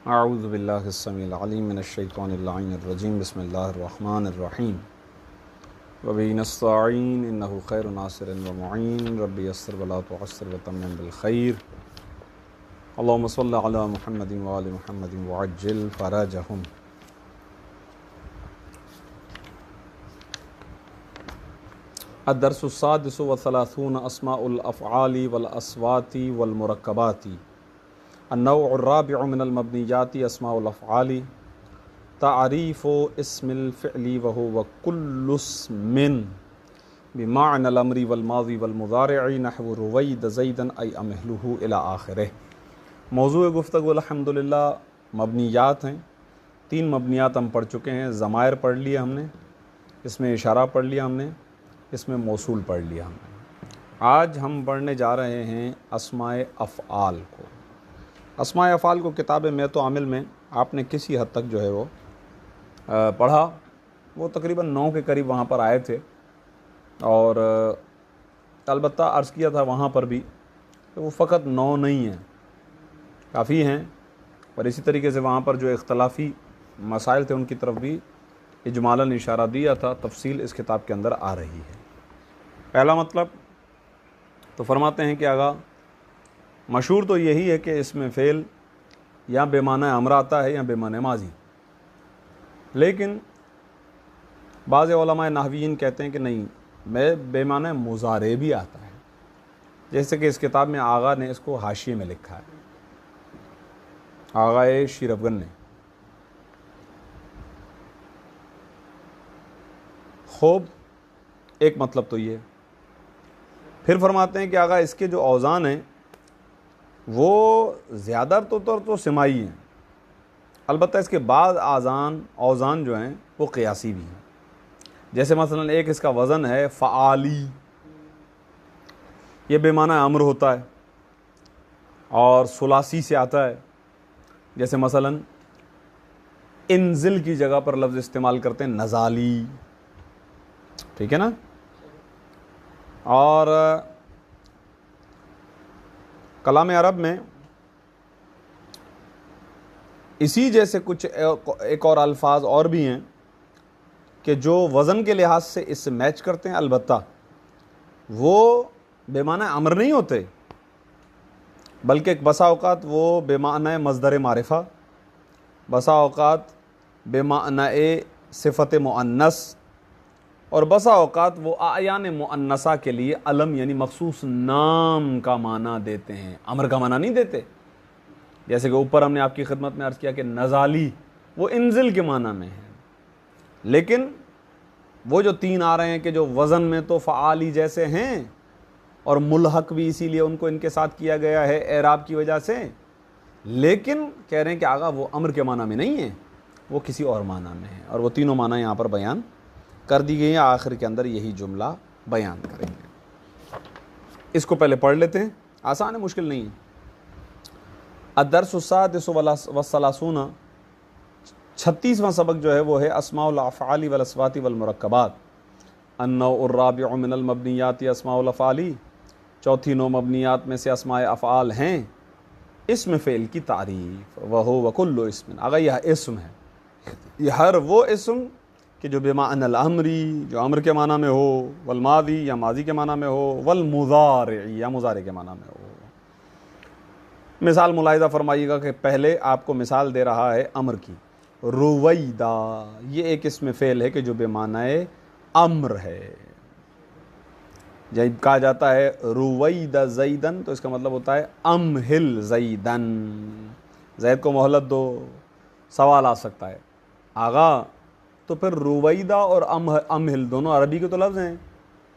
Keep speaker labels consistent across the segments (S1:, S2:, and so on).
S1: अऊज़ु बिल्लाहि अस्समीइल अलीम मिनश्शैतानिर रजीम बिस्मिल्लाहिर्रहमानिर्रहीम व बिही नस्तईन इन्नहु खैरुन नासिरिन व मुईन रब्बि यस्सिर व ला तुअस्सिर व तम्मिम बिल खैर अल्लाहुम्मा सल्लि अला मुहम्मदिन व आलि मुहम्मदिन व अज्जिल फरजहुम। अद-दर्सु सादिसु व सलासून अस्माउल अफ़आली वल अस्वाती वल मुरक्कबाती अन्नौउ अर्राबिउ मिनल मबनियाती अस्माउल अफ़आली तारीफ़ु इस्मिल फ़िअली व हुवा कुल्लु इस्मिन बिमाअनल अम्रि वल माज़ी वल मुज़ारिअ नहवु रुवैद ज़ैदन अय अमहलुहु इला आखिरिह। मौज़ूए गुफ्तगू अल्हम्दुलिल्लाह मबनियात हैं। 3 मबनियात हम पढ़ चुके हैं। ज़मायर पढ़ लिया हमने, इसमें इशारा पढ़ लिया हमने, इसमें मौसूल पढ़ लिया हमने। आज हम पढ़ने जा रहे हैं अस्माए अफ़आल को। अस्माए अफ़आल को किताब में तो आमिल में आपने किसी हद तक जो है वो पढ़ा, वो तकरीबन 9 के करीब वहाँ पर आए थे और अलबत्ता अर्ज़ किया था वहाँ पर भी तो वो फ़कत 9 नहीं हैं, काफ़ी हैं। और इसी तरीके से वहाँ पर जो इख्तलाफी मसाइल थे उनकी तरफ भी इजमालन इशारा दिया था। तफसील इस किताब के अंदर आ रही है। पहला मतलब तो फरमाते हैं कि आगा मशहूर तो यही है कि इसमें फ़ेल या बेमाना अमर आता है या बेमाना माजी, लेकिन बाज़ उलमाए नहवीयीन कहते हैं कि नहीं, मैं बेमाना मुज़ारे भी आता है, जैसे कि इस किताब में आगा ने इसको हाशिए में लिखा है, आगाए शीरफगन ने। खूब, एक मतलब तो ये। फिर फरमाते हैं कि आगा इसके जो औज़ान हैं वो ज़्यादातर तो सिमाई हैं, अलबत्ता इसके बाद औज़ान जो हैं वो क़ियासी भी हैं। जैसे मसलन एक इसका वज़न है फ़आली, ये बेमाना अम्र होता है और सुलासी से आता है। जैसे मसलन इंजिल की जगह पर लफ्ज़ इस्तेमाल करते हैं नज़ाली, ठीक है ना। और कलाम अरब में इसी जैसे कुछ एक और अल्फाज और भी हैं कि जो वज़न के लिहाज से इससे मैच करते हैं, अलबत्ता वो बेमाना अमर नहीं होते, बल्कि बसा औक़ात वो बेमाना मज़दर मारिफ़ा, बसा औक़ात बेमाना सिफ़त मुअन्नस, और बसा औक़ात वो आयान मुअन्नसा के लिए अलम यानी मखसूस नाम का माना देते हैं, अमर का माना नहीं देते। जैसे कि ऊपर हमने आपकी खिदमत में अर्ज़ किया कि नज़ाली वो इंजिल के माना में है, लेकिन वो जो 3 आ रहे हैं कि जो वज़न में तो फ़आली जैसे हैं और मुल्हक भी इसीलिए उनको इनके साथ किया गया है एराब की वजह से, लेकिन कह रहे हैं कि आगा वो अमर के माना में नहीं है, वो किसी और माना में है। और वो तीनों माना यहाँ पर बयान कर दी गई हैं। आखिर के अंदर यही जुमला बयान करेंगे। इसको पहले पढ़ लेते हैं, आसान है, मुश्किल नहीं है। अद-दर्सु सादिसु व सलासून, 36वां सबक जो है वो है अस्माउल अफ़आली वल अस्वाती वल मुरक्कबात अन्नौउ अर्राबिउ मिनल मबनियाती अस्माउल अफ़आली। चौथी 9 मबनियात में से अस्माए अफ़आल हैं। इस्म फ़ेल की तारीफ़ व हुवा कुल्लु इस्मिन, अगर यह इस्म है, यह हर वो इस्म कि जो बिमाअनल अम्री, जो अम्र के माना में हो, वल माज़ी या माज़ी के माना में हो, वल मुज़ारिअ या मुज़ारे के माना में हो। मिसाल मुलाहिज़ा फरमाइएगा कि पहले आपको मिसाल दे रहा है अम्र की। रुवैदा, ये एक इस्म फ़ेल है कि जो बेमानाए अम्र है। जब कहा जाता है रुवैदा ज़ैदन तो इसका मतलब होता है अमहिल ज़ैदन, ज़ैद को मोहलत दो, सवाल आ सकता है आगा। तो फिर रुवैदा और अमहिल दोनों अरबी के तो लफ्ज़ हैं।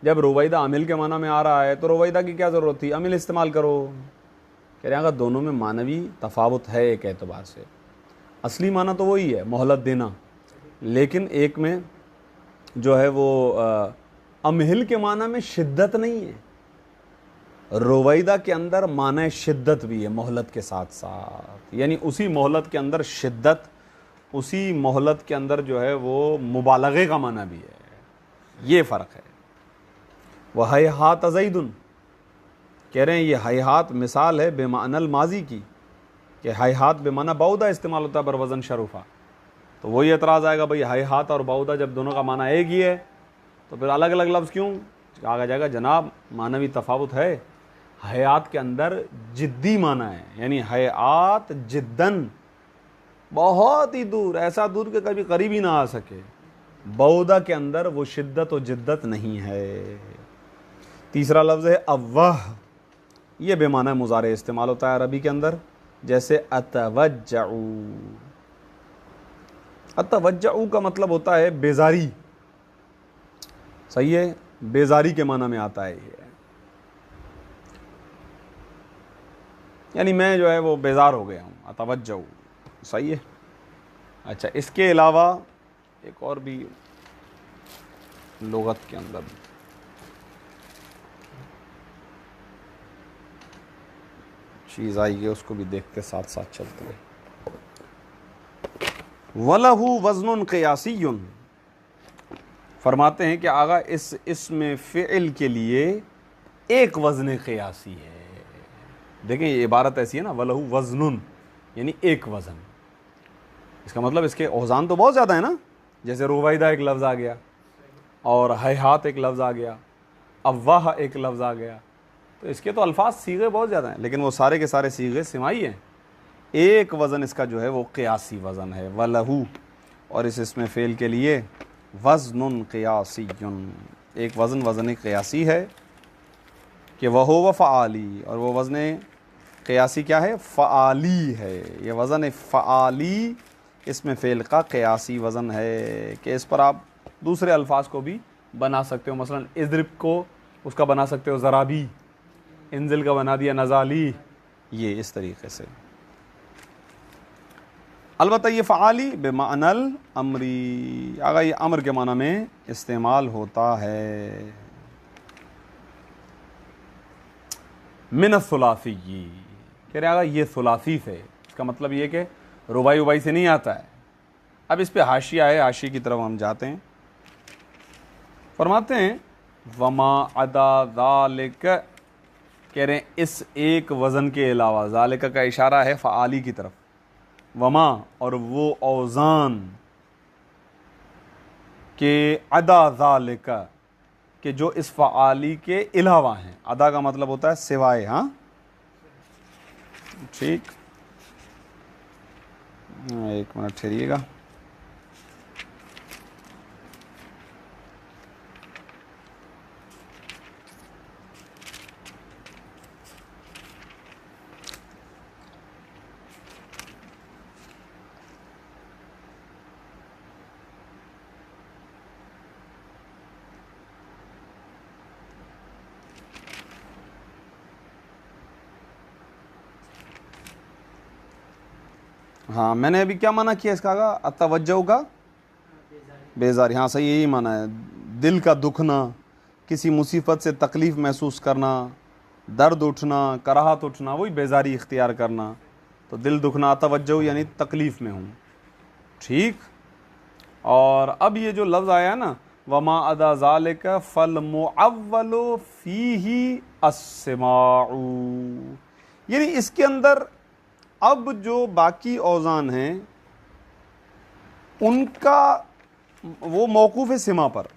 S1: जब रुवैदा अमिल के माना में आ रहा है तो रुवैदा की क्या ज़रूरत थी, अमिल इस्तेमाल करो। कह रहे हैं अगर दोनों में मानवी तफावत है एक एतबार से, असली माना तो वही है मोहलत देना, लेकिन एक में जो है वो अमहिल के माना में शिद्दत नहीं है, रुवैदा के अंदर माना शिद्दत भी है मोहलत के साथ साथ, यानी उसी मोहलत के अंदर शिद्दत, उसी मोहलत के अंदर जो है वो मुबालगे का माना भी है। ये फ़र्क है। वह हैहात ज़ैदुन, कह रहे हैं ये हैहात मिसाल है बेमानल माजी की, कि hayहात बेमाना बाउदा इस्तेमाल होता है बर वज़न शरूफा, तो वही एतराज़ आएगा भाई hayहात और बाउदा जब दोनों का माना एक ही है तो फिर अलग अलग लफ्ज़ क्यों? कहा जाएगा जनाब मानवी तफावत है, हयात के अंदर जिद्दी माना है, यानी हयात जिद्दन, बहुत ही दूर, ऐसा दूर कि कभी करीब ही ना आ सके। बौदा के अंदर वो शिद्दत और जिद्दत नहीं है। तीसरा लफ्ज़ है अव्वाह, ये बेमाना मुज़ारे इस्तेमाल होता है अरबी के अंदर, जैसे अतवज्जउ। अतवज्जउ का मतलब होता है बेजारी, सही है, बेजारी के माना में आता है ये, यानी मैं जो है वो बेजार हो गया हूँ, अतवज्जउ, सही है। अच्छा, इसके अलावा एक और भी लुगत के अंदर चीज़ आई है, उसको भी देखते साथ साथ चलते हैं। वलहु वज़नुन क़ियासियुन, फरमाते हैं कि आगा इस इसमें फ़िल के लिए एक वज़न क़ियासी है। देखें ये इबारत ऐसी है ना, वलहु वज़नुन यानी एक वज़न, इसका मतलब इसके औज़ान तो बहुत ज़्यादा है ना, जैसे रुवैदा एक लफ्ज़ आ गया और hayहात एक लफ्ज़ आ गया, अव्वाह एक लफ्ज़ आ गया, तो इसके तो अल्फाज सीगे बहुत ज़्यादा हैं, लेकिन वो सारे के सारे सीगे सिमाई हैं। एक वज़न इसका जो है वो क़ियासी वज़न है, वलहु, और इस इसमें फ़ेल के लिए वज़नुन क़ियासियुन, एक वज़न वज़न क़ियासी है कि वह व फ़आली, और वो वज़न क़ियासी क्या है? फ़आली है। ये वज़न फ़आली इसमें फ़ेल का क़ियासी वज़न है कि इस पर आप दूसरे अल्फाज को भी बना सकते हो, मसलन इज़्रिब को उसका बना सकते हो ज़राबी, इंजिल का बना दिया नज़ाली, ये इस तरीक़े से। अलबत्ता ये फ़आली बेमानल अमरी, अगर ये अमर के माना में इस्तेमाल होता है। मिन सुलासी, कह रहे अगर ये सुलासी से, इसका मतलब ये कि रुबाई उबाई से नहीं आता है। अब इस पे हाशिया है, हाशिए की तरफ हम जाते हैं। फरमाते हैं वमा अदा ज़ालिक, कह रहे हैं इस एक वज़न के अलावा, ज़ालिक का इशारा है फ़आली की तरफ, वमा और वो औज़ान के अदा ज़ालिक कि जो इस फ़आली के अलावा हैं। अदा का मतलब होता है सिवाय, हाँ ठीक, एक मिनट ठहरिएगा। हाँ, मैंने अभी क्या माना किया इसका? अतवज्जो का बेजारी, हाँ सही, यही माना है। दिल का दुखना, किसी मुसीबत से तकलीफ़ महसूस करना, दर्द उठना, कराहत उठना, वही बेजारी इख्तियार करना। तो दिल दुखना, अतवज्जो यानी तकलीफ़ में हूँ, ठीक। और अब ये जो लफ्ज़ आया ना, वमा अदा ज़ालिक फल मुअव्वलु फ़ीही अस्सिमाउ, यानी इसके अंदर अब जो बाकी औज़ान हैं उनका वो मौकूफ़ सिमा पर,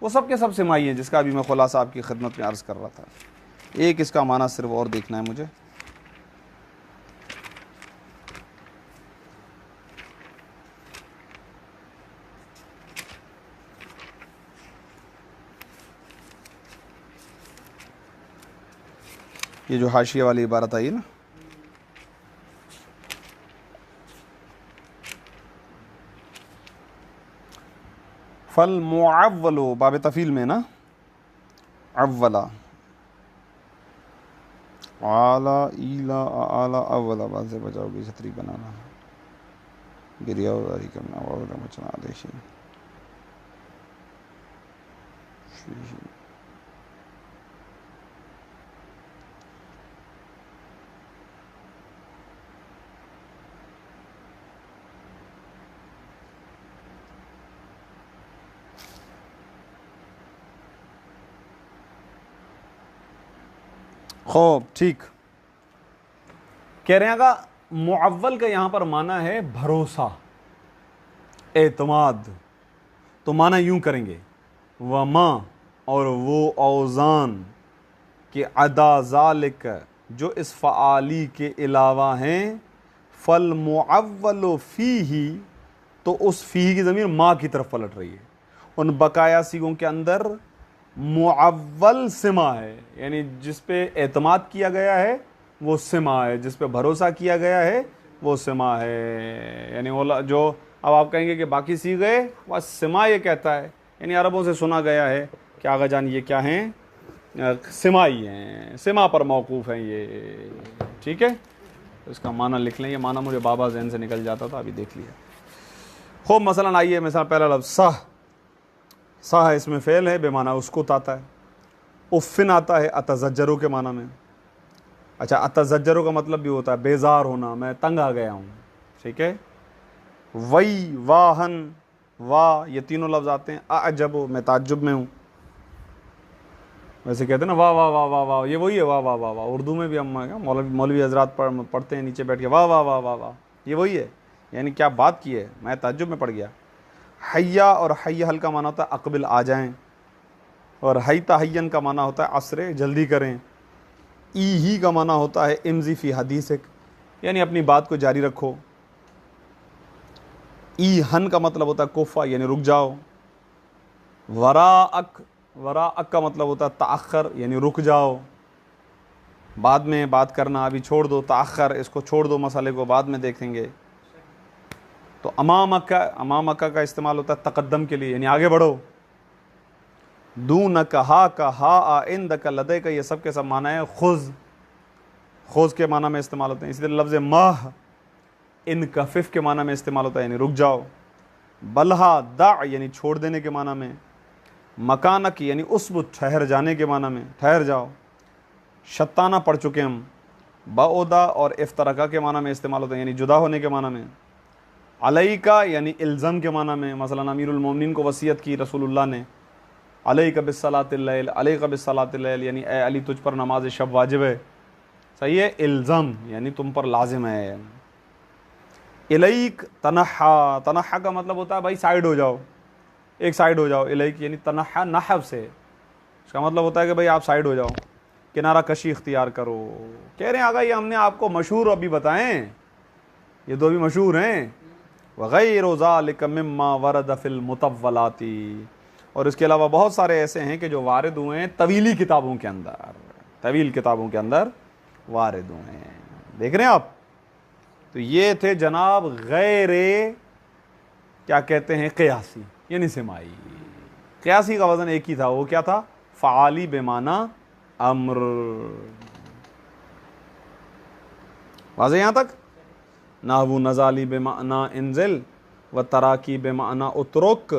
S1: वो सब के सब सिमाई हैं, जिसका अभी मैं खुलासा आपकी खिदमत में अर्ज़ कर रहा था। एक इसका माना सिर्फ और देखना है मुझे। ये जो हाशिया वाली इबारत आई है ना, फल मुअव्वलो बाब तफ़ील में ना, अव्वला आला ईला आला अव्वला, बात से बचाओगे छतरी बनाना, गिरिया उदारी करना, वाला मचना देशी। खूब ठीक, कह रहे हैं मुअव्वल का यहाँ पर माना है भरोसा, एतमाद। तो माना यूं करेंगे, वमा, और वो औज़ान के अदा ज़ालिक, जो इस फ़आली के अलावा हैं, फल मुअव्वल फ़ीही, तो उस फ़ीही की ज़मीर माँ की तरफ पलट रही है। उन बकाया सीगों के अंदर मुअव्वल सिमा है, यानी जिस पे एतमाद किया गया है वो सिमा है, जिस पे भरोसा किया गया है वो सिमा है। यानी वो जो अब आप कहेंगे कि बाकी सीगे वह सिमा ये कहता है, यानी अरबों से सुना गया है कि आगा जान ये क्या हैं, सिमाई हैं, सिमा पर मौकूफ़ हैं ये। ठीक है, तो इसका माना लिख लें। ये माना मुझे बाबा जहन से निकल जाता था, अभी देख लिया। खूब मसलन आइए, मिसाल पहला लफ्ज़ सह, सह इसमें फ़ेल है, बेमाना उसको आता है। उफ़िन आता है अतज़ज्जरू के माना में। अच्छा, अतज़ज्जरू का मतलब भी होता है बेजार होना, मैं तंग आ गया हूँ। ठीक है, वई, वाहन, वाह, ये तीनों लफ्ज़ आते हैं। अजब, मैं ताज्जुब में हूँ। वैसे कहते हैं ना वाह वाह वाह वाह वाह, ये वही है वाह वाह वाह वाह। उर्दू में भी हम मौलवी हजरात पढ़ते हैं नीचे बैठ के वाह वाह वाह वाह वाह, ये वही है। यानी क्या बात की है, मैं ताज्जुब में पड़ गया। हैया और हैया हल का माना होता है अकबिल, आ जाएं, और हैता हैयन का माना होता है असरे, जल्दी करें। ई ही का माना होता है इमज़ी फ़ी हदीसिक, यानी अपनी बात को जारी रखो। ई हन का मतलब होता है कुफ़ा, यानी रुक जाओ। वराअक, वराअक का मतलब होता है ताख़र, यानी रुक जाओ, बाद में बात करना, अभी छोड़ दो। ताख़र, इसको छोड़ दो, मसाले को बाद में देखेंगे। तो अमामका, अमामका का इस्तेमाल होता है तक़द्दम के लिए, यानी आगे बढ़ो। दूनक, हा का, हा आ, इंदक, लदे का, ये सब के सब माना है खुज़, खुज़ के माना में इस्तेमाल होते हैं। इसी तरह लफ्ज़ माह इन कफ़िफ़ के माना में इस्तेमाल होता है, यानी रुक जाओ। बलहा दा, यानी छोड़ देने के माना में। मकानक, यानी उसबुत, ठहर जाने के माना में, ठहर जाओ। शत्ताना पढ़ चुके हम। बाओदा और इफ्तरका के माना में इस्तेमाल होते हैं, यानी जुदा होने के माना में। अलैका, यानी इल्ज़म के माना में। मसलन अमीरुल मोमिनीन को वसीयत की रसूलुल्लाह ने, अलैका बिस्सलातिल लैल, अलैका बिस्सलातिल लैल, यानी ए अली तुझ पर नमाज शब वाजिब है। सही है, इल्ज़म यानी तुम पर लाजिम है। इलैक तनहा, तनहा का मतलब होता है भाई साइड हो जाओ, एक साइड हो जाओ। इलैक यानी तनहा नहब से, इसका मतलब होता है कि भाई आप साइड हो जाओ, किनारा कशी इख्तियार करो। कह रहे हैं आगा ये हमने आपको मशहूर अभी बताएं, ये दो भी मशहूर हैं। वग़ैरु ज़ालिका मिम्मा वरद फ़िल मुतव्वलाती, और इसके अलावा बहुत सारे ऐसे हैं कि जो वारिद हुए हैं तवीली किताबों के अंदर, तवील किताबों के अंदर वारिद हुए हैं। देख रहे हैं आप। तो ये थे जनाब गैरे, क्या कहते हैं, क़ियासी, यानी सिमाई। क़ियासी का वज़न एक ही था, वो क्या था, फ़आली बेमाना अम्र। वाज़ेह यहाँ तक। नाहवु नज़ाली बेमाना इंजिल व तराकी बेमाना उतरुक,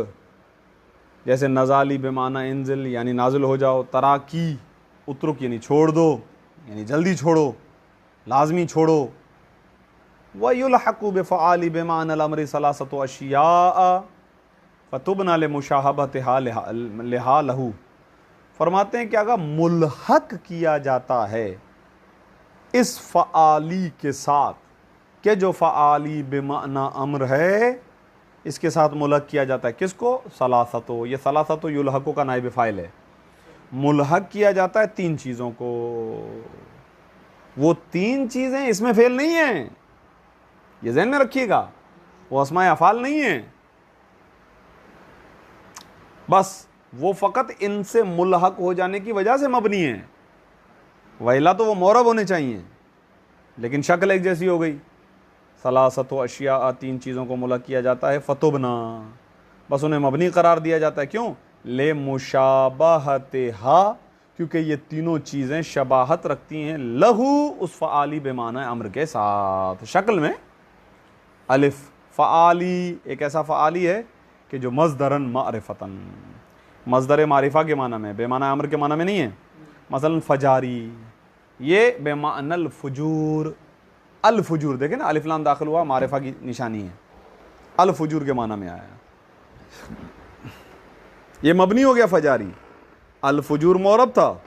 S1: जैसे नज़ाली बेमाना इंजिल यानी नाजिल हो जाओ, तराकी उतरुक यानी छोड़ दो, यानी जल्दी छोड़ो, लाजमी छोड़ो। वयुलहक़ु बिफ़आली बेमाना अल-अम्रि सलासतु अशिया फ़तुबना लिमुशाहबतिहा लिहा लहू। फरमाते हैं कि अगर मुल्हक किया जाता है इस फ़आली के साथ, कि जो फ़आली बेमाना अम्र है इसके साथ मुल्हक किया जाता है। किसको, सलासतो, ये सलासतो युलहक़ु का नाइब फ़ाइल है। मुल्हक किया जाता है तीन चीज़ों को, वो तीन चीज़ें इसमें फेल नहीं हैं, ये ज़हन में रखिएगा, वो अस्माए अफ़ाल नहीं है, बस वो फ़कत इनसे मुल्हक हो जाने की वजह से मबनी है। वैला तो वो मोरब होने चाहिए, लेकिन शक्ल एक जैसी हो गई। सलासतो अशिया, तीन चीज़ों को मुल्हक किया जाता है। फ़तुबना, बस उन्हें मबनी करार दिया जाता है। क्यों, ले मुशाबहतिहा, क्योंकि ये तीनों चीज़ें शबाहत रखती हैं लहू, उस फ़आली बेमाना अम्र के साथ। शक्ल में अलिफ, फ़आली एक ऐसा फ़आली है कि जो मज़दरन मारिफ़तन, मज़दर मारिफ़ा के माना में, बेमाना अम्र के माना में नहीं है। मसलन फ़जारी, ये बेमानल फ़ुजूर, अल फ़ुजूर, देखें ना अलिफ लाम दाखिल हुआ, मारिफ़ा की निशानी है, अल फ़ुजूर के माना में आया, ये मबनी हो गया फ़जारी। अल फ़ुजूर मोरब था,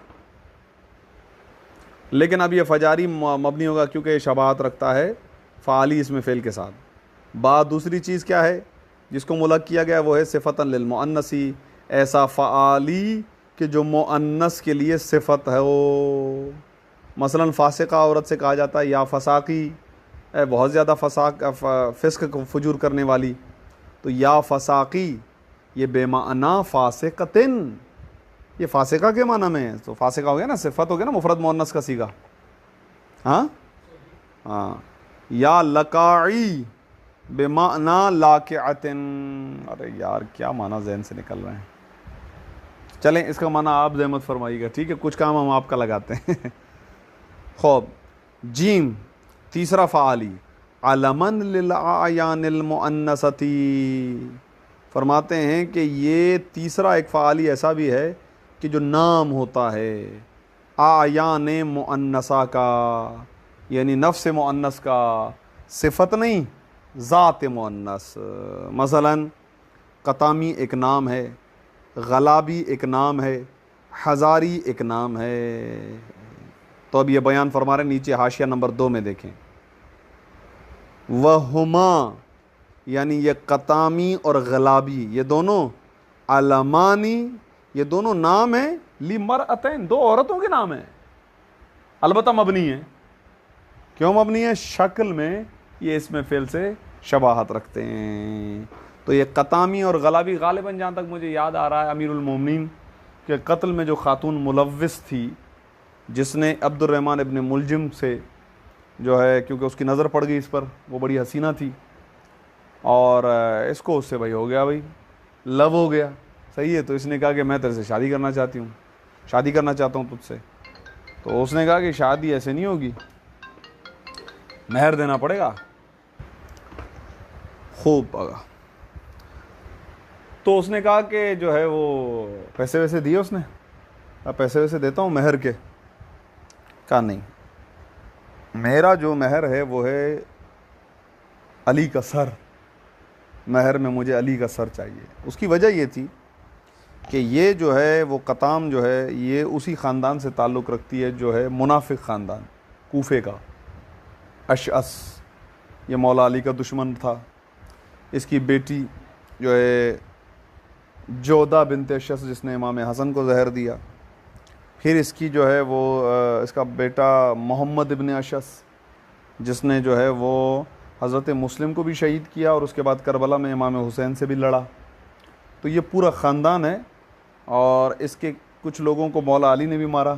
S1: लेकिन अब ये फ़जारी मबनी होगा क्योंकि शबाहत रखता है फ़ाली इसमें फ़ेल के साथ। बाद दूसरी चीज़ क्या है जिसको मुलक किया गया, वो है सिफ़तन लिल मुअन्नसी, ऐसा फ़ाली कि जो मुअन्नस के लिए सिफ़त है वो। मसलन फ़ासिका औरत से कहा जाता है या फ़साकी, बहुत ज़्यादा फ़िस्क फजूर करने वाली, तो या फ़साकी ये बेमाना फ़ासिक़तिन, ये फ़ासिका के माना में है, तो फ़ासिका हो गया ना, सिफ़त हो गया ना, मुफ़रद मुअन्नस का सीगा। हाँ हाँ, या लकाई बेमाना लाकिअतिन, अरे यार क्या माना जहन से निकल रहे हैं। चलें इसका माना आप ज़हमत फरमाइएगा, ठीक है, कुछ काम हम आपका लगाते हैं। खूब, जीम तीसरा फ़ाली, अलमन लिल आयानिल मुअन्नसती, फरमाते हैं कि ये तीसरा एक फ़ाली ऐसा भी है कि जो नाम होता है आयान मुअन्नसा का, यानी नफ्स मुअन्नस का, सिफ़त नहीं ज़ात मुअन्नस। मसलन क़तामी एक नाम है, ग़लाबी एक नाम है, हज़ारी एक नाम है। तो अब ये बयान फरमा रहे नीचे हाशिया नंबर 2 में देखें, वहुमा यानी ये क़तामी और ग़लाबी ये दोनों, अलमानी ये दोनों नाम हैं, ली मरअतैन दो औरतों के नाम हैं, अलबत्ता मबनी है। क्यों मबनी है? शक्ल में ये इसमें फ़ेल से शबाहत रखते हैं। तो ये क़तामी और ग़लाबी ग़ालिबन जहाँ तक मुझे याद आ रहा है अमीरुल मोमिनीन के कत्ल में जो खातून मुलव्विस थी, जिसने अब्दुर्रहमान इब्न मुलजिम से जो है, क्योंकि उसकी नज़र पड़ गई इस पर, वो बड़ी हसीना थी और इसको उससे भाई हो गया, भाई लव हो गया, सही है। तो इसने कहा कि मैं तेरे से शादी करना चाहती हूँ, शादी करना चाहता हूँ तुझसे। तो उसने कहा कि शादी ऐसे नहीं होगी, महर देना पड़ेगा। खूब आगा, तो उसने कहा कि जो है वो पैसे वैसे दिए उसने, अब पैसे वैसे देता हूँ महर के। कहा नहीं, मेरा जो महर है वो है अली का सर, महर में मुझे अली का सर चाहिए। उसकी वजह ये थी कि ये जो है वो क़ताम जो है ये उसी ख़ानदान से ताल्लुक़ रखती है जो है मुनाफिक ख़ानदान, कूफे का। अशअस ये मौला अली का दुश्मन था। इसकी बेटी जो है जोदा बिनते अशअस, जिसने इमाम हसन को जहर दिया। फिर इसकी जो है वो इसका बेटा मोहम्मद इब्न अशअस, जिसने जो है वो हज़रत मुस्लिम को भी शहीद किया और उसके बाद करबला में इमाम हुसैन से भी लड़ा। तो ये पूरा ख़ानदान है और इसके कुछ लोगों को मौला अली ने भी मारा।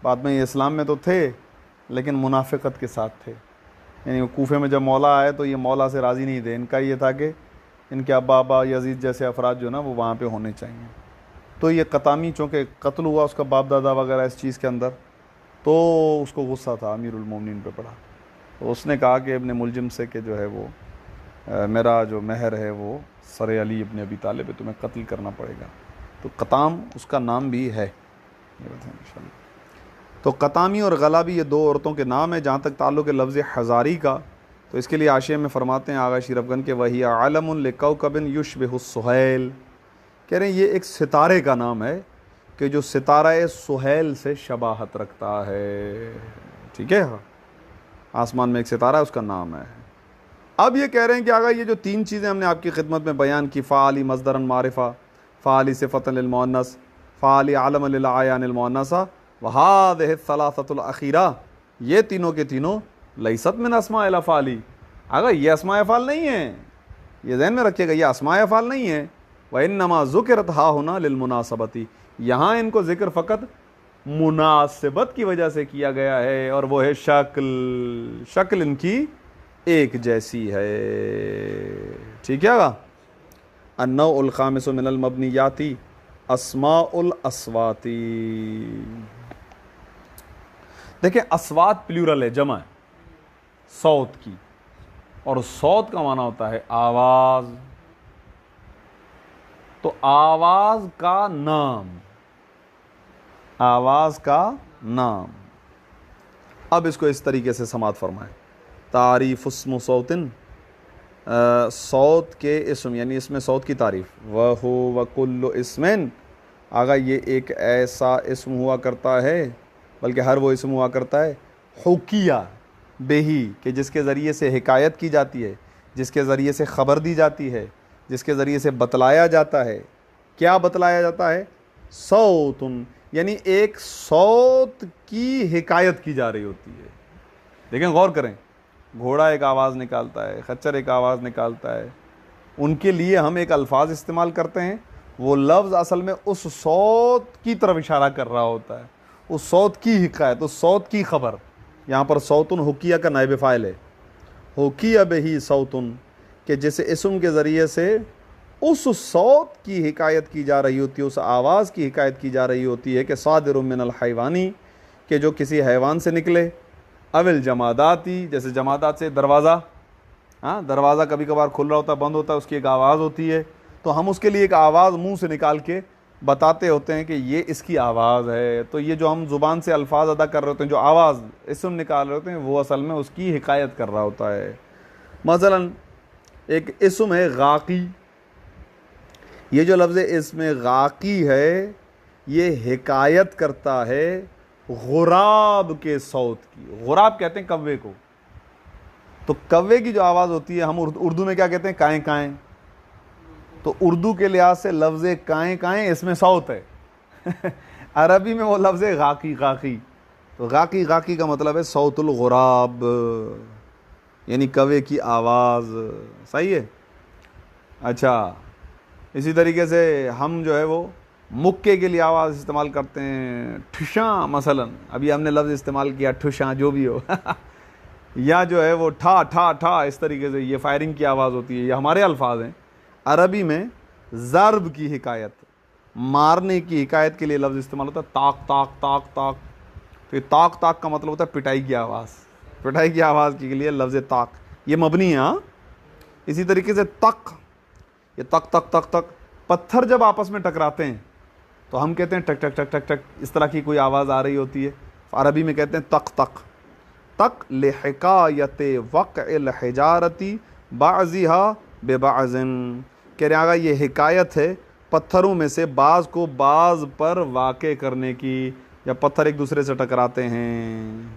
S1: बाद में ये इस्लाम में तो थे लेकिन मुनाफिकत के साथ थे, यानी कूफे में जब मौला आए तो ये मौला से राज़ी नहीं थे। इनका ये था कि इनके अब्बा यजीद जैसे अफराद जो ना वो वहाँ पे होने चाहिए। तो ये क़तामी चूँकि कत्ल हुआ उसका बाप दादा वगैरह इस चीज़ के अंदर, तो उसको गुस्सा था अमीरुल मोमिनीन पे पड़ा। तो उसने कहा कि इब्न मुलजिम से कि जो है वो मेरा जो महर है वो सर अली इब्न अबी तालिब है, तुम्हें कत्ल करना पड़ेगा। तो क़ताम उसका नाम भी है, ये बताएं इंशाल्लाह। तो क़तामी और ग़लाबी ये दो औरतों के नाम है। जहाँ तक ताल्लुक़ लफ्ज़ हज़ारी का, तो इसके लिए आशिया में फ़रमाते हैं आगा शरीफगन के, वही आलमुन लिकौकबिन युशबिहुस सुहैल, कह रहे हैं ये एक सितारे का नाम है कि जो सितारा सुहैल से शबाहत रखता है। ठीक है, हाँ, आसमान में एक सितारा है उसका नाम है। अब ये कह रहे हैं कि आगा ये जो तीन चीज़ें हमने आपकी खिदमत में बयान की, फ़ाली मज़दरन मारिफ़ा, फ़ाली सिफ़तन लिल मुअन्नस, फ़ाली आलमन लिल आयानिल मुअन्नसा, वहादिहि सलासतुल अखीरा, ये तीनों के तीनों लैसत मिन अस्माइल अफ़ाली। अगर ये अस्माए अफ़ाल नहीं है, ये ज़हन में रखिएगा, ये अस्माए अफ़ाल नहीं है। व इन्नमा ज़ुकिरत हा हुना लिल मुनासबती, यहाँ इनको ज़िक्र फ़कत मुनासिबत की वजह से किया गया है, और वो है शक्ल, शक्ल इनकी एक जैसी है। ठीक है, अन्नौउल खामिसु मिनल मबनियाती अस्माउल अस्वाती। देखिए अस्वात प्लूरल है, जमा है सौत की, और सौत का माना होता है आवाज़। तो आवाज़ का नाम, आवाज़ का नाम। अब इसको इस तरीके से समात फरमाएं, तारीफ़ उस्म सौतिन, सौत के इसम, यानी इसमें सौत की तारीफ़। वहु वकुल्लु इसमिन, आगा ये एक ऐसा इसम हुआ करता है, बल्कि हर वो इसम हुआ करता है, हुकिया, बेही कि जिसके ज़रिए से हिकायत की जाती है, जिसके ज़रिए से ख़बर दी जाती है, जिसके ज़रिए से बतलाया जाता है। क्या बतलाया जाता है? सौतुन, यानी एक सौत की हिकायत की जा रही होती है। लेकिन गौर करें, घोड़ा एक आवाज़ निकालता है, खच्चर एक आवाज़ निकालता है, उनके लिए हम एक अल्फाज इस्तेमाल करते हैं, वो लफ्ज़ असल में उस सौत की तरफ इशारा कर रहा होता है, उस सौत की हिकायत, उस सौत की ख़बर। यहाँ पर सौतुन हुकिया का नायब फ़ाइल है। हुकिया बिही सौतुन, कि जैसे इसम के ज़रिए से उस सौत की हिकायत की जा रही होती है, उस आवाज़ की हिकायत की जा रही होती है कि सादिरुम मिनल हैवानी, कि जो किसी हैवान से निकले, अविल जमादाती, जैसे जमादात से दरवाज़ा, हाँ दरवाज़ा कभी कभार खुल रहा होता है, बंद होता है, उसकी एक आवाज़ होती है, तो हम उसके लिए एक आवाज़ मुंह से निकाल के बताते होते हैं कि ये इसकी आवाज़ है। तो ये जो हम ज़ुबान से अल्फाज अदा कर रहे होते हैं, जो आवाज़ इसम निकाल रहे होते हैं, वो असल में उसकी हिकायत कर रहा होता है। मसलन एक इसम है गाकी, ये जो लफ्ज़ इसमें गाकी है, ये हिकायत करता है गुराब के सौत की। गुराब कहते हैं कव्वे को। तो कव्वे की जो आवाज़ होती है, हम उर्दू में क्या कहते हैं? काएँ काएँ। तो उर्दू के लिहाज से लफ्ज़ काएँ काएँ इसमें सौत है अरबी में वो लफ्ज़ गाकी गाकी। तो गाकी गाकी का मतलब है सौतुल गुराब, यानी कव्वे की आवाज़। सही है। अच्छा, इसी तरीके से हम जो है वो मुक्के के लिए आवाज़ इस्तेमाल करते हैं, ठुशां मसलन, अभी हमने लफ्ज़ इस्तेमाल किया ठुशां, जो भी हो या जो है वो ठा ठा ठा, इस तरीके से ये फायरिंग की आवाज़ होती है। ये हमारे अल्फाज हैं। अरबी में ज़र्ब की हिकायत, मारने की हिकायत के लिए लफ्ज़ इस्तेमाल होता है ताक ताक ताक ताक। तो ये ताक ताक का मतलब होता है पिटाई की आवाज़। पिटाई की आवाज़ के लिए लफ्ज़ ताक, ये मबनी है। हाँ, इसी तरीके से तक, ये तक तक तक तक, पत्थर जब आपस में टकराते हैं तो हम कहते हैं टक टक टक टक टक, इस तरह की कोई आवाज़ आ रही होती है। अरबी में कहते हैं तक तक तक, लिहिकायत वक़्इल हिजारती बाज़िहा बेबाज़िन, कह रहे हैं ये हिकायत है पत्थरों में से बाज़ को बाज़ पर वाक़े करने की, या पत्थर एक दूसरे से टकराते हैं।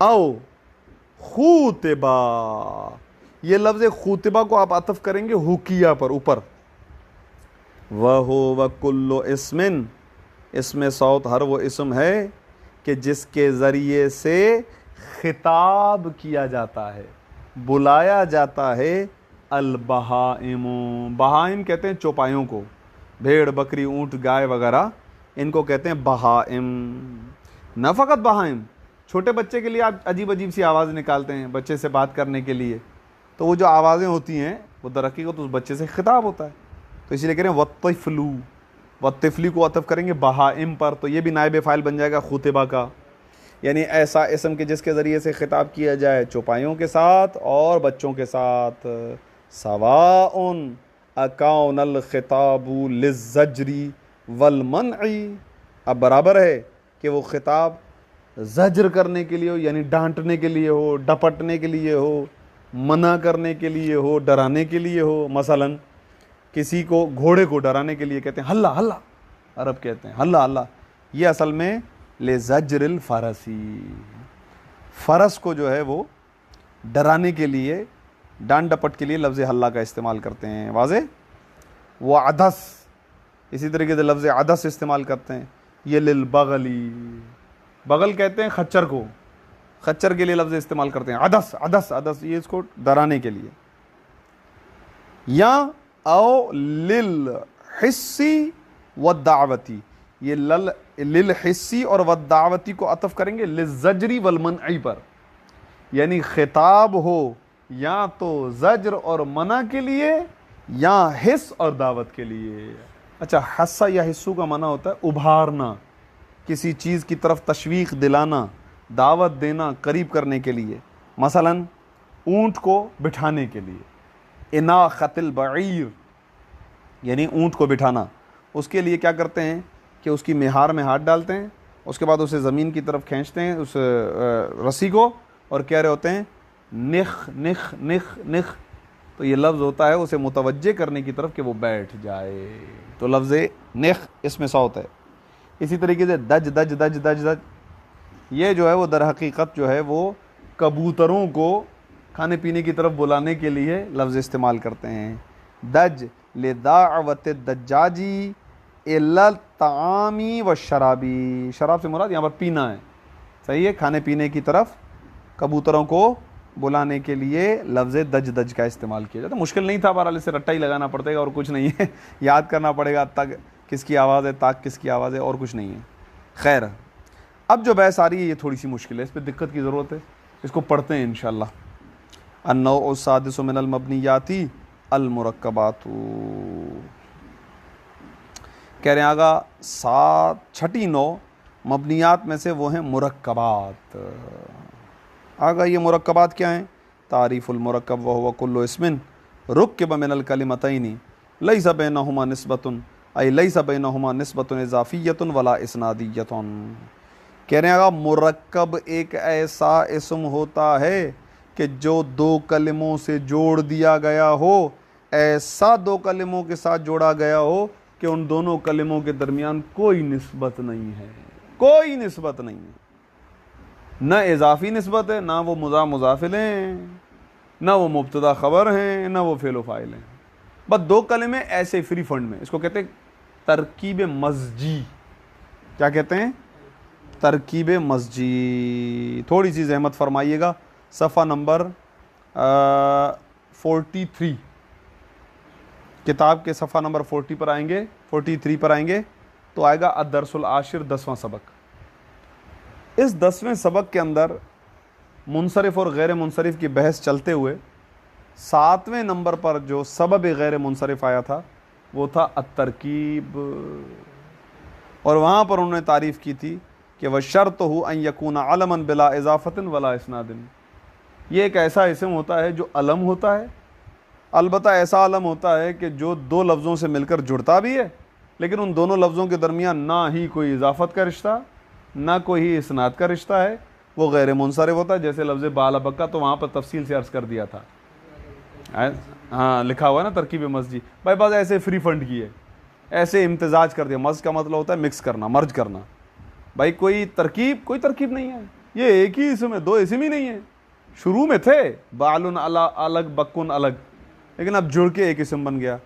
S1: आओ खूतिबा, ये लफ्ज़ खूतिबा को आप अतफ़ करेंगे हुकिया पर, ऊपर। वह वकुल्लो इसमिन, इसमें सौत हर वो इसम है कि जिसके ज़रिए से खिताब किया जाता है, बुलाया जाता है। अल-बहाइमु, बहाइम कहते हैं चौपाइयों को, भेड़ बकरी ऊँट गाय वगैरह, इनको कहते हैं बहाइम। न फ़कत बहाइम, छोटे बच्चे के लिए आप अजीब अजीब सी आवाज़ निकालते हैं बच्चे से बात करने के लिए, तो वो जो आवाज़ें होती हैं वो दरअसल तो उस बच्चे से खिताब होता है। तो इसलिए कह रहे हैं वत्तिफ़लू, वत्तिफ़ली को अतफ़ करेंगे बहाइम पर, तो ये भी नायब फ़ाइल बन जाएगा खुतिबा का, यानी ऐसा इसम के जिसके ज़रिए से खिताब किया जाए चौपाइयों के साथ और बच्चों के साथ। सवाउन अकाउनल खिताबु लिज़्ज़ज्री वल मनई, अब बराबर है कि वो खिताब ज़ज्र करने के लिए हो, यानी डांटने के लिए हो, डपटने के लिए हो, मना करने के लिए हो, डराने के लिए हो। मसलन किसी को, घोड़े को डराने के लिए कहते हैं हल्ला हल्ला, अरब कहते हैं हल्ला हल्ला, ये असल में ले ज़ज्रिल फ़रसी, फ़रस को जो है वो डराने के लिए, डांट डपट के लिए लफ्ज़ हल्ला का इस्तेमाल करते हैं। वाज़े वो अदस, इसी तरीके से लफ्ज़ अदस इस्तेमाल करते हैं। ये लिल बगली, बगल कहते हैं खच्चर को, खच्चर के लिए लफ्ज़ इस्तेमाल करते हैं अदस अदस अदस, ये इसको डराने के लिए। या आओ लिल हिस्सी व दावती, ये लिल हिस्सी और व दावती को अतफ़ करेंगे लिज़्ज़ज्री वल मनई पर, यानी खिताब हो या तो ज़ज्र और मना के लिए या हिस्स और दावत के लिए। अच्छा, हस्सा या हिस्सू का मना होता है उभारना, किसी चीज़ की तरफ तशवीक़ दिलाना, दावत देना, करीब करने के लिए। मसलन ऊँट को बिठाने के लिए, इनाख़तिल बईर, यानी ऊँट को बिठाना, उसके लिए क्या करते हैं कि उसकी मेहार में हाथ डालते हैं, उसके बाद उसे ज़मीन की तरफ खींचते हैं उस रस्सी को, और कह रहे होते हैं निख निख निख निख, तो ये लफ्ज़ होता है उसे मुतवज्जे करने की तरफ कि वो बैठ जाए। तो लफ्ज़ निख इसमें सौत है। इसी तरीके से दज दज दज दज दज, ये जो है वो दर हकीकत जो है वो
S2: कबूतरों को खाने पीने की तरफ बुलाने के लिए लफ्ज़ इस्तेमाल करते हैं। दज ले दावत दज्जाजी इल्लल तामी व शराबी, शराब से मुराद यहाँ पर पीना है, सही है। खाने पीने की तरफ कबूतरों को बुलाने के लिए लफ्ज़ दज दज का इस्तेमाल किया जाता है। मुश्किल नहीं था, बहरहाल इसे रट्टा ही लगाना पड़ेगा और कुछ नहीं है। याद करना पड़ेगा तक किसकी आवाज़ है, ताक किसकी आवाज़ है, और कुछ नहीं है। खैर, अब जो बहस आ रही है ये थोड़ी सी मुश्किल है, इस पर दिक्कत की ज़रूरत है, इसको पढ़ते हैं इंशाअल्लाह। अन्नौ सादिसु मिनल मबनियाती अल मुरक्कबातु, कह रहे हैं आगा छठी नौ मबनियात में से वो हैं मुरक्कबात। आगा ये मुरक्कबात क्या हैं? तारीफ़ुल मुरक्कब व हुवा कुल्लु इस्मिन रुक्किब मिनल कलिमतैनि लैसा बैनहुमा निस्बतुन ऐ लैसा बैनहुमा निस्बतुन इज़ाफ़िय्यतुन वला इस्नादिय्यतुन। कह रहे हैं आगा मुरक्कब एक ऐसा इस्म होता है कि जो दो कलिमों से जोड़ दिया गया हो, ऐसा दो कलिमों के साथ जोड़ा गया हो कि उन दोनों कलिमों के दरमियान कोई निस्बत नहीं है, कोई निस्बत नहीं है, न इजाफी निस्बत है, ना वो मुजाफिल हैं, ना वो मुब्तदा ख़बर हैं, ना वो फ़ेल फ़ाइल हैं, बस दो कलिमे ऐसे फ्री फंड में। इसको कहते हैं तरकीब मस्जी। क्या कहते हैं? तरकीब मस्जी। थोड़ी सी ज़हमत फरमाइएगा, सफ़ा नंबर 43 किताब के सफ़ा नंबर 40 पर आएंगे, 43 पर आएंगे तो आएगा अद-दर्सुल आशिर, 10वां सबक। इस 10वें सबक के अंदर मुनसरिफ और गैर मुनसरिफ की बहस चलते हुए 7वें नंबर पर जो सबब गैर मुनसरिफ आया था वो था अत-तरकीब, और वहाँ पर उन्होंने तारीफ़ की थी कि वह शर्तहु अन यकून अलमन बिला इज़ाफ़तिन वला इस्नादिन। ये एक ऐसा इसम होता है जो अलम होता है, अलबत्ता ऐसा अलम होता है कि जो दो लफ्ज़ों से मिलकर जुड़ता भी है, लेकिन उन दोनों लफ्ज़ों के दरमियान ना ही कोई इजाफ़त का रिश्ता, ना कोई इसनाद का रिश्ता है, वो गैर मुनसरिफ होता है। जैसे लफ्ज़ बाला बक्का, तो वहाँ पर तफसील से अर्ज़ कर दिया था, हाँ लिखा हुआ है ना तरकीब मस्जिद। भाई बात ऐसे फ्री फंड की है, ऐसे इम्तिजाज कर दिया। मज़ का मतलब होता है मिक्स करना, मर्ज करना। भाई कोई तरकीब नहीं है, ये एक ही इसम है, दो इसम ही नहीं है। शुरू में थे बालुन अलग बक्कुन अलग, लेकिन अब जुड़ के एक इसम बन गया।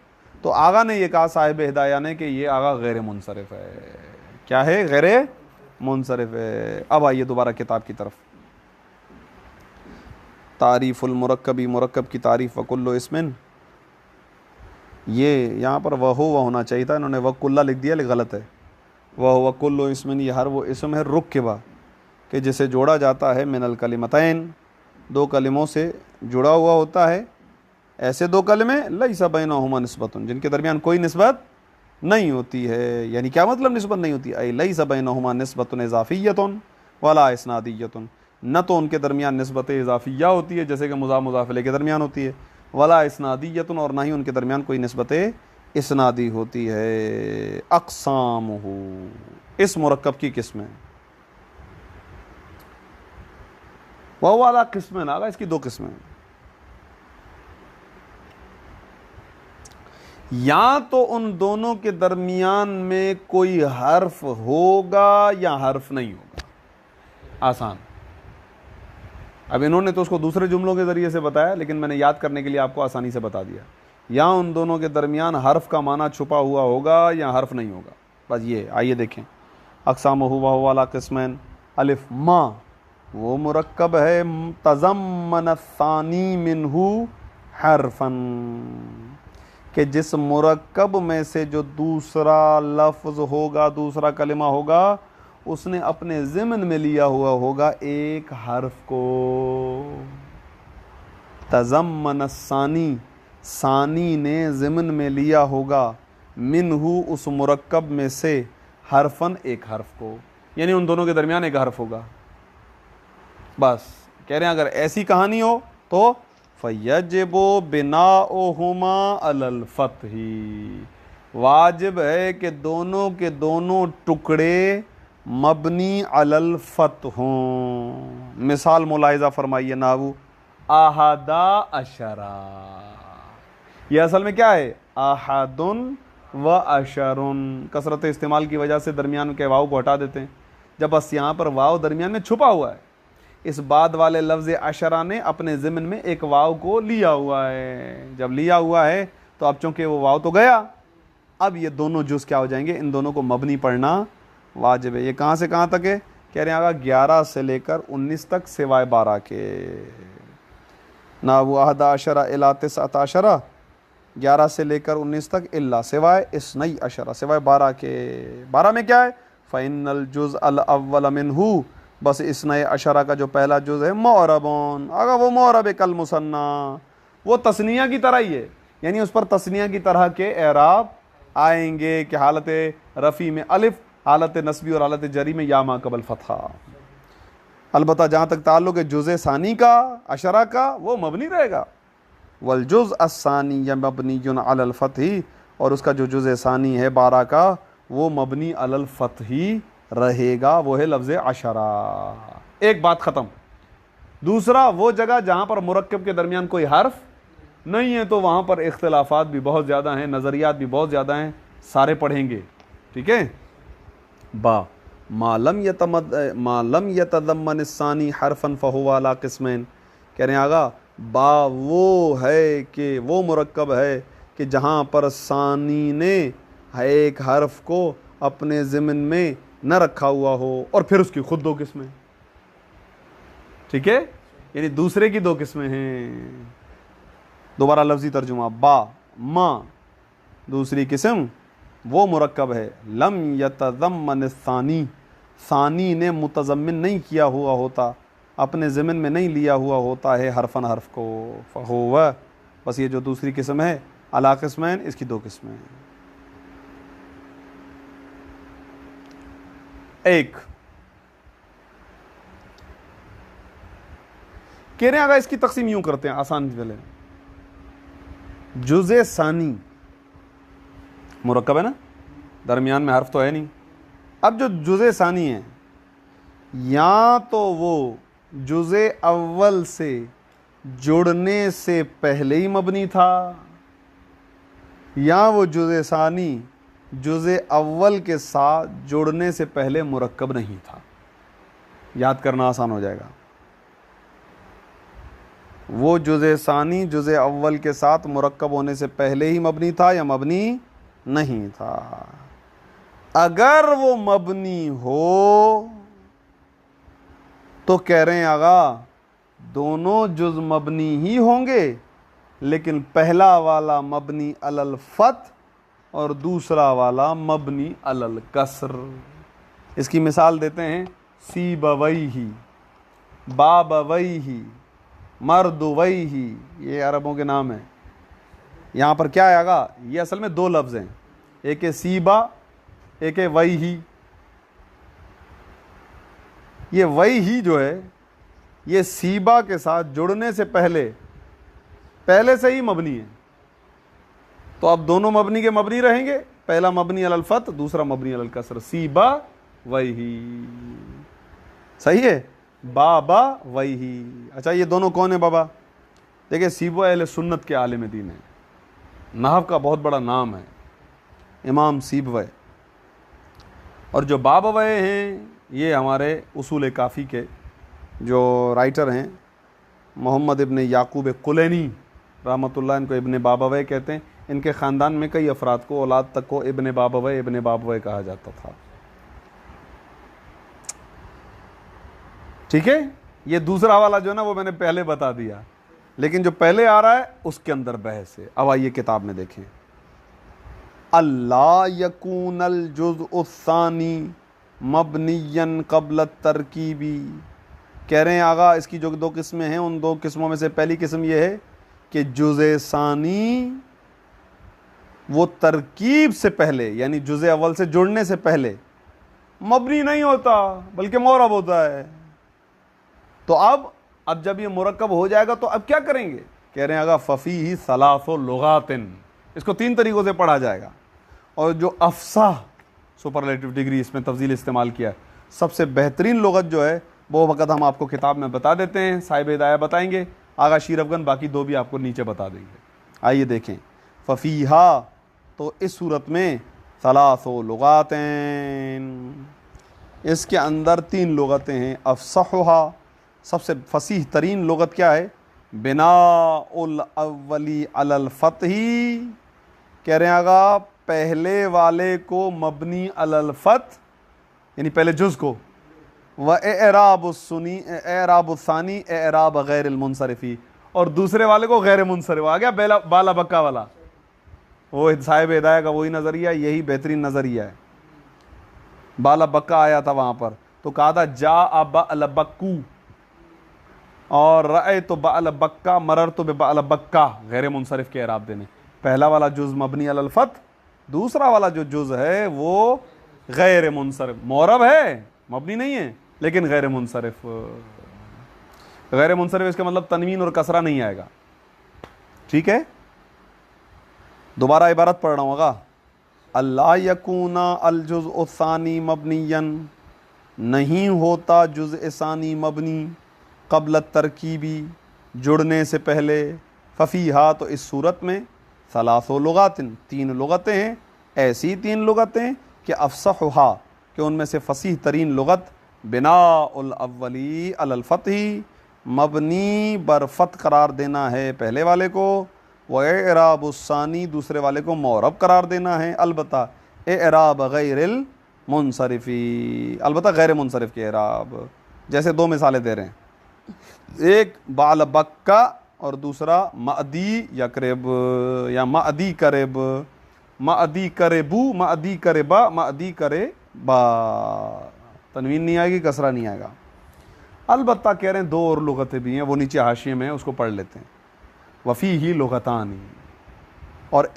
S2: तो आगा ने ये कहा, साहिब हिदाया ने, कि ये आगा गैर मुनसरिफ है। क्या है? गैर मुनसरिफ है। अब आइए दोबारा किताब की तरफ। तारीफ़ुल मुरक्कबी, मुरक्कब की तारीफ़। वकुल्लु इस्मिन, ये यहाँ पर वह होना चाहिए था, इन्होंने वकुल्ला लिख दिया, लेकिन गलत है। वकुल्लु इस्मिन, ये हर वो इसम है रुक्किबा, कि जिसे जोड़ा जाता है मिनल कलिमतैन, दो कलिमों से जुड़ा हुआ होता है। ऐसे दो कलिमे लैसा बैनहुमा निस्बतुन, जिनके दरमियान कोई निस्बत नहीं होती है। यानी क्या मतलब निस्बत नहीं होती? ऐ लैसा बैनहुमा निस्बतुन इज़ाफ़िय्यतुन वला इस्नादिय्यतुन, न तो उनके दरमियान निस्बत इज़ाफ़िया होती है जैसे कि मुज़ाफ़िले के दरमियान होती है, वला इस्नादिय्यतुन, और ना ही उनके दरमियान कोई निस्बत इस्नादी होती है। अक़सामुहु, इस मुरक्कब की किस्में, वह वाला किस्में ना, इसकी दो किस्में। या तो उन दोनों के दरमियान में कोई हर्फ होगा या हर्फ नहीं होगा। आसान। अब इन्होंने तो उसको दूसरे जुमलों के ज़रिए से बताया, लेकिन मैंने याद करने के लिए आपको आसानी से बता दिया। या उन दोनों के दरमियान हर्फ का माना छुपा हुआ होगा या हर्फ नहीं होगा, बस ये। आइए देखें, अक़सामुहु वह वाला किस्मैन। अलिफ मा, वो मुरक्कब है तज़म्मन सानी मिन्हु हरफन, कि जिस मुरक्कब में से जो दूसरा लफ्ज़ होगा, दूसरा कलिमा होगा, उसने अपने ज़िम्न में लिया हुआ होगा एक हर्फ को। तज़म्मन सानी, सानी ने ज़िम्न में लिया होगा, मिन्हु, उस मुरक्कब में से, हरफन, एक हर्फ को, यानी उन दोनों के दरमियान एक हर्फ होगा। बस कह रहे हैं अगर ऐसी कहानी हो तो फ़यजिबु बिनाउहुमा अलल फ़त्ही, वाजिब है कि दोनों के दोनों टुकड़े मबनी अलल फ़त्ह हों। मिसाल मुलाहिज़ा फरमाइए, नाहू आहदा अशरा, यह असल में क्या है? आहदुन व अशरुन। कसरत इस्तेमाल की वजह से दरमियान के वाव को हटा देते हैं, जब बस यहाँ पर वाव दरमियान में छुपा हुआ है, इस बाद वाले लफ्ज़ अशरा ने अपने ज़िम्न में एक वाव को लिया हुआ है। जब लिया हुआ है तो अब चूंकि वो वाव तो गया, अब ये दोनों जुज़ क्या हो जाएंगे, इन दोनों को मबनी पढ़ना वाजिब है। ये कहाँ से कहाँ तक है, कह रहे हैं आगा 11 से लेकर 19 तक सिवाय 12 के। ना वो अहदा अशरा इला तिसअता अशरा, 11 से लेकर 19 तक, इल्ला सिवाय इसनई अशरा, सिवाय 12 के। 12 में क्या है, फ़इन्नल जुज़ अल अव्वल मिन्हु, बस इसनई अशरा का जो पहला जुज़ है मुअरबुन, अगर वो मुअरब कल मुसन्ना, वो तस्निया की तरह ही है, यानी उस पर तस्निया की तरह के एराब आएंगे कि हालत रफ़ी में अलिफ, हालत नस्बी और हालत जरी में या मा कबल फ़तहा। अलबत्ता जहाँ तक ताल्लुक़ है जुज़ सानी का, अशरा का, वो मबनी रहेगा। वल जुज़ अस्सानी या मबनीयुन अलल फ़तही, और उसका जो जुज़ सानी है 12 का, वो मबनी अलल फ़तही रहेगा, वो है लफ्ज़ अशरा। एक बात ख़त्म। दूसरा, वो जगह जहाँ पर मुरक्कब के दरमियान कोई हर्फ नहीं है तो वहाँ पर इख्तिलाफ़ात भी बहुत ज़्यादा हैं, नज़रियात भी बहुत ज़्यादा हैं, सारे पढ़ेंगे, ठीक है। बा मालम यतज़म्मन सानी हरफन फ़हुवा अला क़िस्मैन, कह रहे हैं आगा, बा वो है कि वो मुरक्कब है कि जहाँ पर सानी ने एक हर्फ को अपने ज़िम्न में न रखा हुआ हो, और फिर उसकी खुद 2 किस्में, ठीक है, यानी दूसरे की 2 किस्में हैं। दोबारा लफ्ज़ी तर्जुमा, बा मा दूसरी किस्म वो मुरक्कब है, लम यतज़म्मन सानी, सानी ने मुतज़म्मिन नहीं किया हुआ होता, अपने ज़िम्न में नहीं लिया हुआ होता है हरफन हर्फ को, फ़हुवा, बस ये जो दूसरी किस्म है अला क़िस्मैन, इसकी 2 किस्में हैं। एक कह रहे हैं, अगर इसकी तकसीम यूं करते हैं आसान चले, जुज़े सानी मुरक्कब है ना, दरमियान में हर्फ तो है नहीं। अब जो जुज़े सानी है, या तो वो जुज़े अव्वल से जुड़ने से पहले ही मबनी था, या वो जुज़े सानी जुज़े अव्वल के साथ जुड़ने से पहले मुरक्कब नहीं था। याद करना आसान हो जाएगा। वो जुज़े सानी जुज़े अव्वल के साथ मुरक्कब होने से पहले ही मबनी था या मबनी नहीं था। अगर वो मबनी हो तो कह रहे हैं आगा, दोनों जुज़ मबनी ही होंगे, लेकिन पहला वाला मबनी अलल फ़त और दूसरा वाला मबनी अलल कसर। इसकी मिसाल देते हैं, सी बवैही, बा बवैही, मर्दुवैही, ये अरबों के नाम हैं। यहाँ पर क्या आएगा, ये असल में 2 लफ्ज़ हैं, एक है सीबा, एक है वैही। ये वैही जो है, ये सीबा के साथ जुड़ने से पहले से ही मबनी है, तो अब दोनों मबनी के मबनी रहेंगे, पहला मबनी अलल फ़त, दूसरा मबनी अलल कसर, सीबा वैही, सही है, बाबा वैही। अच्छा, ये दोनों कौन है बाबा? देखिए, सीबा अहले सुन्नत के आलिम दीन है, नहव का बहुत बड़ा नाम है, इमाम सीबवै। और जो बाबवै हैं, ये हमारे उसूल काफ़ी के जो राइटर हैं, मोहम्मद इब्न याकूब कुलैनी रहमतुल्लाह, इनको इब्न बाबवै कहते हैं। इनके ख़ानदान में कई अफराद को, औलाद तक को इब्न बाबवै कहा जाता था, ठीक है। ये दूसरा वाला जो है ना, वो मैंने पहले बता दिया, लेकिन जो पहले आ रहा है उसके अंदर बहस है। अब आइए किताब में देखें, अल्ला यकूनल जुज़्उस्सानी मबनियन क़ब्ल तरकीबी, कह रहे हैं आगा, इसकी जो 2 किस्में हैं, उन 2 किस्मों में से पहली किस्म ये है कि जुज़े सानी वो तरकीब से पहले, यानी जुज़े अव्वल से जुड़ने से पहले मबनी नहीं होता, बल्कि मुअर्रब होता है। तो अब जब ये मुरक्कब हो जाएगा तो अब क्या करेंगे? कह रहे हैं आगा, फ़फ़ीही सलासो लुगातिन, इसको 3 तरीक़ों से पढ़ा जाएगा। और जो अफ़साह सुपरलेटिव डिग्री इसमें तफजील इस्तेमाल किया है, सबसे बेहतरीन लुगत जो है वो वक़्त हम आपको किताब में बता देते हैं, साहिब हिदाया बताएंगे, आगा शीर अफ़गन बाकी 2 भी आपको नीचे बता देंगे। आइए देखें, फ़फ़ीहा, तो इस सूरत में सलासो लुगातैन, इसके अंदर 3 लुगतें हैं, अफ़सहुहा, सबसे फसीह तरीन लुगत क्या है? बिना उल अव्वली अलल फतही, कह रहे हैं आगा पहले वाले को मबनी अलल फत यानी पहले जुज को, व एराब सुनी एराब सानी एराब गैर मुनसरिफी, और दूसरे वाले को गैर मुनसरिफ। आ गया बाला बक्का वाला, वो साहिब हिदाया का वही नज़रिया, यही बेहतरीन नज़रिया है। बाला बक्का आया था वहाँ पर तो कहा था जा अल बक्कू, और रए तो बाल बक्का, मरर तो बाल बक्का, गैर मुनसरिफ के एराब देने। पहला वाला जुज मबनी अलल फत, दूसरा वाला जो जुज है वो गैर मुनसरिफ, मोरब है मबनी नहीं है लेकिन गैर मुनसरिफ। गैर मुनसरिफ इसका मतलब तनवीन और कसरा नहीं आएगा। ठीक है, दोबारा इबारत पढ़ रहा हूँ आगा। अल्ला यकूना अल जुज़ सानी मबनियन, नहीं होता जुज़ सानी मबनी क़ब्ल तरकीबी, जुड़ने से पहले। फ़फ़ीहा, तो इस सूरत में सलासो लुगातिन, 3 लुगतें हैं, ऐसी 3 लुगतें कि अफ़सहुहा, कि उनमें से फसीह तरीन लुगत बिना उल अव्वली अलल फ़तही, मबनी बर फ़त करार देना है पहले वाले को, व एराब उस्सानी, दूसरे वाले को मौरब करार देना है। अलबत्ता एराब गैरिल मुनसरिफ़ी, अलबत्ता गैर मुनसरिफ़ के एराब। जैसे 2 मिसालें दे रहे हैं, एक बाल बक्का और दूसरा मअदी यकरेब या मअदी करेब, मअदी करेबू, मअदी करेबा, मअदी करेबा, तनवीन नहीं आएगी, कसरा नहीं आएगा। अलबत्ता कह रहे हैं 2 और लुगतें भी हैं, वो नीचे हाशिए में है, उसको पढ़ लेते हैं। वफ़ी ही लुगतानी, और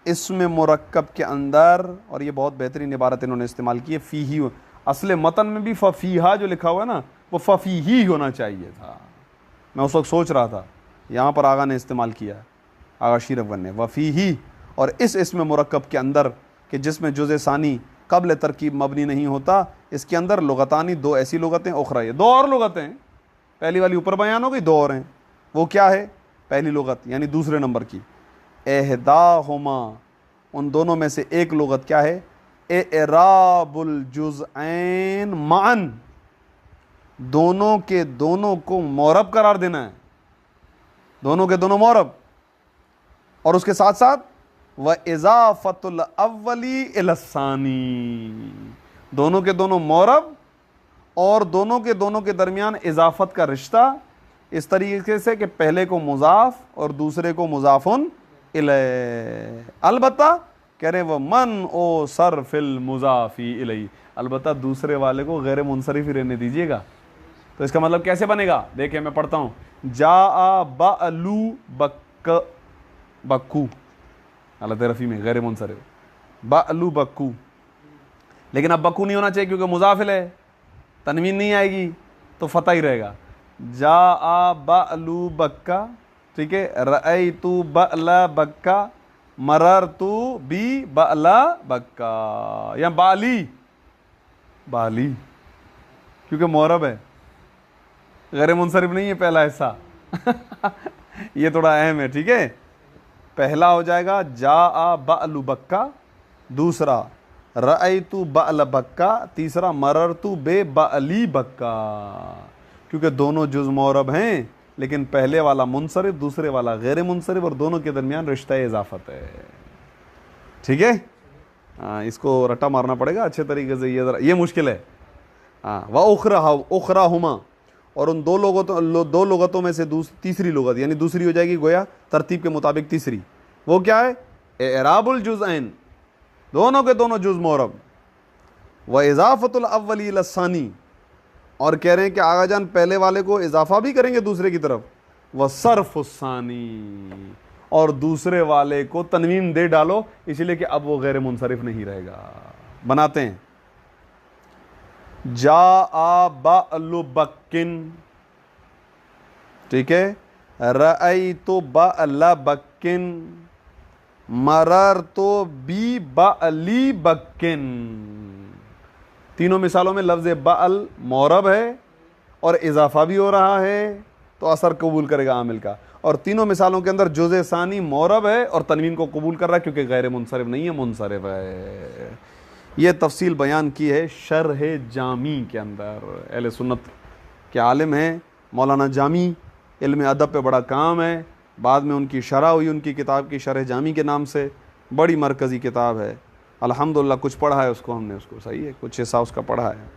S2: इसमें मुरक्कब के अंदर, और ये बहुत बेहतरीन इबारत इन्होंने इस्तेमाल की है, फ़ी ही, असले मतन में भी फ़फ़ीहा जो लिखा हुआ है ना वो फ़फ़ी ही होना चाहिए था। मैं उस वक्त सोच रहा था, यहाँ पर आगा ने इस्तेमाल किया है, आगा शीरफ़न ने, वफ़ी ही। और इस इसमें मुरक्कब के अंदर कि जिसमें जुज़े सानी क़ब्ल तरकीब मबनी नहीं होता, इसके अंदर लुगतानी 2 ऐसी लुगतें, उखरा ये 2 और लुगतें हैं। पहली वाली ऊपर बयान हो गई, 2 और हैं। वो क्या है? पहली लुगत यानी दूसरे नंबर की, एहदाहुमा, उन दोनों में से एक लुगत क्या है? एराबुल जुज़ऐन माअन, दोनों के दोनों को मौरब करार देना है, दोनों के दोनों मौरब, और उसके साथ साथ व इज़ाफ़तुल अव्वली इलस्सानी, दोनों के दोनों मौरब और दोनों के दरमियान इजाफत का रिश्ता इस तरीके से कि पहले को मुजाफ और दूसरे को मुजाफुन इलैह। अलबत्ता कह रहे वह मन ओ सरफिल मुजाफी इलैह, अलबत्ता दूसरे वाले को गैर मुनसरिफ ही रहने दीजिएगा। तो इसका मतलब कैसे बनेगा? देखिए मैं पढ़ता हूँ, जा बअलू बक बक्कू, हालत रफ़ी में गैर मुनसरिफ, बअलू बक्कू, लेकिन अब बक्कू नहीं होना चाहिए क्योंकि मुजाफिल है, तनवीन नहीं आएगी तो फतह ही रहेगा। जा बअलू बक्का, ठीक है, रअयतु बअला बक्का, मररतु बी बअला बक्का, या बाली, बाली क्योंकि मोरब है, गैर मुनसरिफ नहीं है पहला हिस्सा ये थोड़ा अहम है, ठीक है। पहला हो जाएगा जा बअलू बक्का, दूसरा रअयतु बअल बक्का, तीसरा मररतु बे बअली बक्का, क्योंकि दोनों जुज़ मोरब हैं लेकिन पहले वाला मुनसरिफ दूसरे वाला गैर मुनसरिफ और दोनों के दरमियान रिश्ता इजाफत है, ठीक है। हाँ, इसको रट्टा मारना पड़ेगा अच्छे तरीके से, ये मुश्किल है। हाँ, व उखरा हुमा, और उन 2 लुगतों में से तीसरी लुगत यानी दूसरी हो जाएगी गोया तरतीब के मुताबिक तीसरी, वो क्या है? एराबुल जुज़ऐन, दोनों के दोनों जुज़ मोरब, व इज़ाफ़तुल अव्वली इलस्सानी, और कह रहे हैं कि आगा जान पहले वाले को इजाफा भी करेंगे दूसरे की तरफ, व सर्फ़ुस्सानी, और दूसरे वाले को तनवीन दे डालो इसलिए कि अब वो गैर मुनसरिफ नहीं रहेगा। बनाते हैं, जा बअलु बक्किन, ठीक है, रअयतु बअला बक्किन, मररतु बी बअली बक्किन। तीनों मिसालों में लफ्ज़ बअल मोरब है और इजाफा भी हो रहा है तो असर कबूल करेगा आमिल का, और तीनों मिसालों के अंदर जुज़े सानी मोरब है और तनवीन को कबूल कर रहा है क्योंकि गैर मुनसरिफ नहीं है, मुनसरिफ है। ये तफसील बयान की है शरह जामी के अंदर, अहले सुन्नत के आलिम हैं, मौलाना जामी, इल्म अदब पे बड़ा काम है। बाद में उनकी शरह हुई उनकी किताब की शरह जामी के नाम से, बड़ी मरकज़ी किताब है। अल्हम्दुलिल्लाह कुछ पढ़ा है उसको हमने, उसको सही है, कुछ हिस्सा उसका पढ़ा है।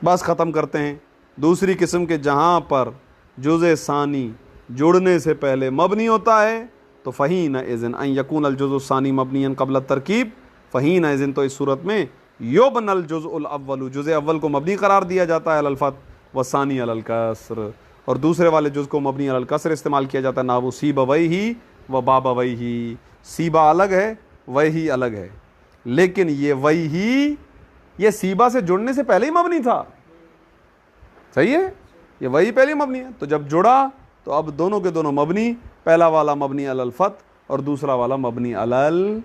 S2: बस ख़त्म करते हैं। दूसरी किस्म के जहाँ पर जुज़े सानी जुड़ने से पहले मबनी होता है तो फ़हीन इज़न अन यकून अल जुज़ु सानी मबनीन क़ब्ल तरकीब, फ़हीन इज़न तो इस सूरत में युबनल जुज़उल अव्वल, जुज़े अव्वल को मबनी करार दिया जाता है अलल फत व सानी अलल कसर, और दूसरे वाले जुज़ को मबनी अलल कसर इस्तेमाल किया जाता है। नाबू सीबा वही व बाबा वही, सीबा अलग है वही अलग है, लेकिन ये वही ये सीबा से जुड़ने से पहले ही मबनी था, सही है, ये वही पहले मबनी है। तो जब जुड़ा तो अब दोनों के दोनों मबनी, पहला वाला मबनी अलल फत और दूसरा वाला मबनी अलल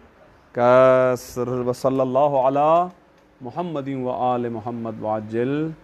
S2: कसर। व सल्लल्लाहु अला मुहम्मदिन व आले मुहम्मद वाजिल।